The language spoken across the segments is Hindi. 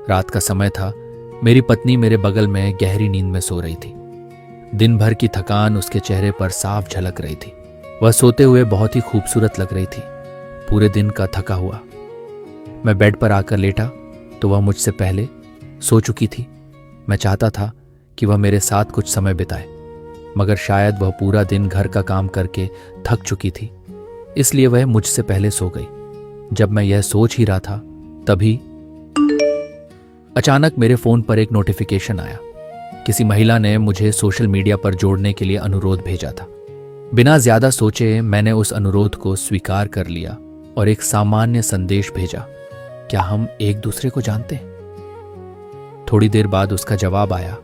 रात का समय था। मेरी पत्नी मेरे बगल में गहरी नींद में सो रही थी। दिन भर की थकान उसके चेहरे पर साफ झलक रही थी। वह सोते हुए बहुत ही खूबसूरत लग रही थी, पूरे दिन का थका हुआ। मैं बेड पर आकर लेटा तो वह मुझसे पहले सो चुकी थी। मैं चाहता था कि वह मेरे साथ कुछ समय बिताए, मगर शायद वह पूरा दिन घर का काम करके थक चुकी थी, इसलिए वह मुझसे पहले सो गई। जब मैं यह सोच ही रहा था तभी अचानक मेरे फोन पर एक नोटिफिकेशन आया। किसी महिला ने मुझे सोशल मीडिया पर जोड़ने के लिए अनुरोध भेजा था। बिना ज्यादा सोचे मैंने उस अनुरोध को स्वीकार कर लिया और एक सामान्य संदेश भेजा, क्या हम एक दूसरे को जानते हैं? थोड़ी देर बाद उसका जवाब आया,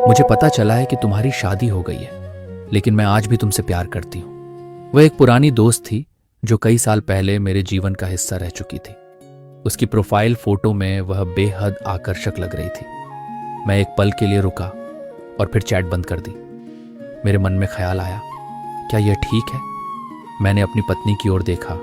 मुझे पता चला है कि तुम्हारी शादी हो गई है, लेकिन मैं आज भी तुमसे प्यार करती हूं। वह एक पुरानी दोस्त थी जो कई साल पहले मेरे जीवन का हिस्सा रह चुकी थी। उसकी प्रोफाइल फोटो में वह बेहद आकर्षक लग रही थी। मैं एक पल के लिए रुका और फिर चैट बंद कर दी। मेरे मन में ख्याल आया, क्या यह ठीक है? मैंने अपनी पत्नी की ओर देखा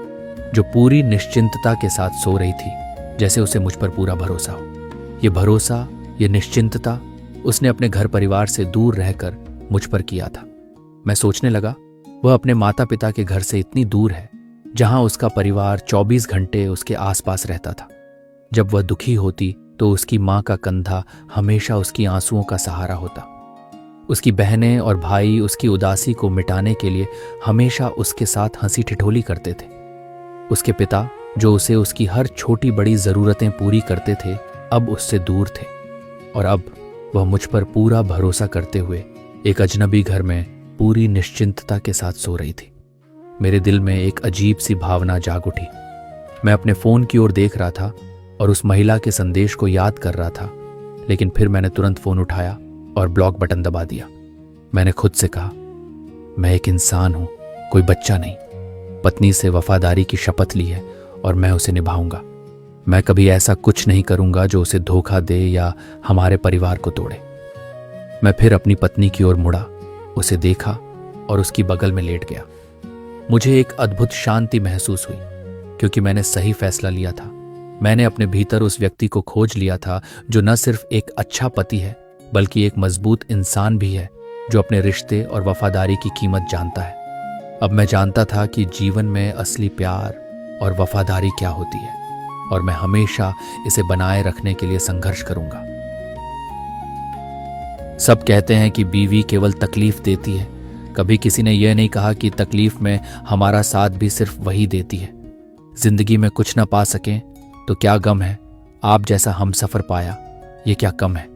जो पूरी निश्चिंतता के साथ सो रही थी, जैसे उसे मुझ पर पूरा भरोसा हो। यह भरोसा, यह निश्चिंतता उसने अपने घर परिवार से दूर रहकर मुझ पर किया था। मैं सोचने लगा, वह अपने माता पिता के घर से इतनी दूर है जहां उसका परिवार 24 घंटे उसके आसपास रहता था। जब वह दुखी होती तो उसकी मां का कंधा हमेशा उसकी आंसुओं का सहारा होता। उसकी बहनें और भाई उसकी उदासी को मिटाने के लिए हमेशा उसके साथ हंसी ठिठोली करते थे। उसके पिता जो उसे उसकी हर छोटी बड़ी जरूरतें पूरी करते थे, अब उससे दूर थे और अब वह मुझ पर पूरा भरोसा करते हुए एक अजनबी घर में पूरी निश्चिंतता के साथ सो रही थी। मेरे दिल में एक अजीब सी भावना जाग उठी। मैं अपने फोन की ओर देख रहा था और उस महिला के संदेश को याद कर रहा था, लेकिन फिर मैंने तुरंत फोन उठाया और ब्लॉक बटन दबा दिया। मैंने खुद से कहा, मैं एक इंसान हूं, कोई बच्चा नहीं। पत्नी से वफादारी की शपथ ली है और मैं उसे निभाऊंगा। मैं कभी ऐसा कुछ नहीं करूंगा जो उसे धोखा दे या हमारे परिवार को तोड़े। मैं फिर अपनी पत्नी की ओर मुड़ा, उसे देखा और उसकी बगल में लेट गया। मुझे एक अद्भुत शांति महसूस हुई क्योंकि मैंने सही फैसला लिया था। मैंने अपने भीतर उस व्यक्ति को खोज लिया था जो न सिर्फ एक अच्छा पति है बल्कि एक मजबूत इंसान भी है जो अपने रिश्ते और वफादारी की कीमत जानता है। अब मैं जानता था कि जीवन में असली प्यार और वफादारी क्या होती है और मैं हमेशा इसे बनाए रखने के लिए संघर्ष करूंगा। सब कहते हैं कि बीवी केवल तकलीफ देती है। कभी किसी ने यह नहीं कहा कि तकलीफ में हमारा साथ भी सिर्फ वही देती है। जिंदगी में कुछ ना पा सकें तो क्या गम है, आप जैसा हमसफर पाया, ये क्या कम है।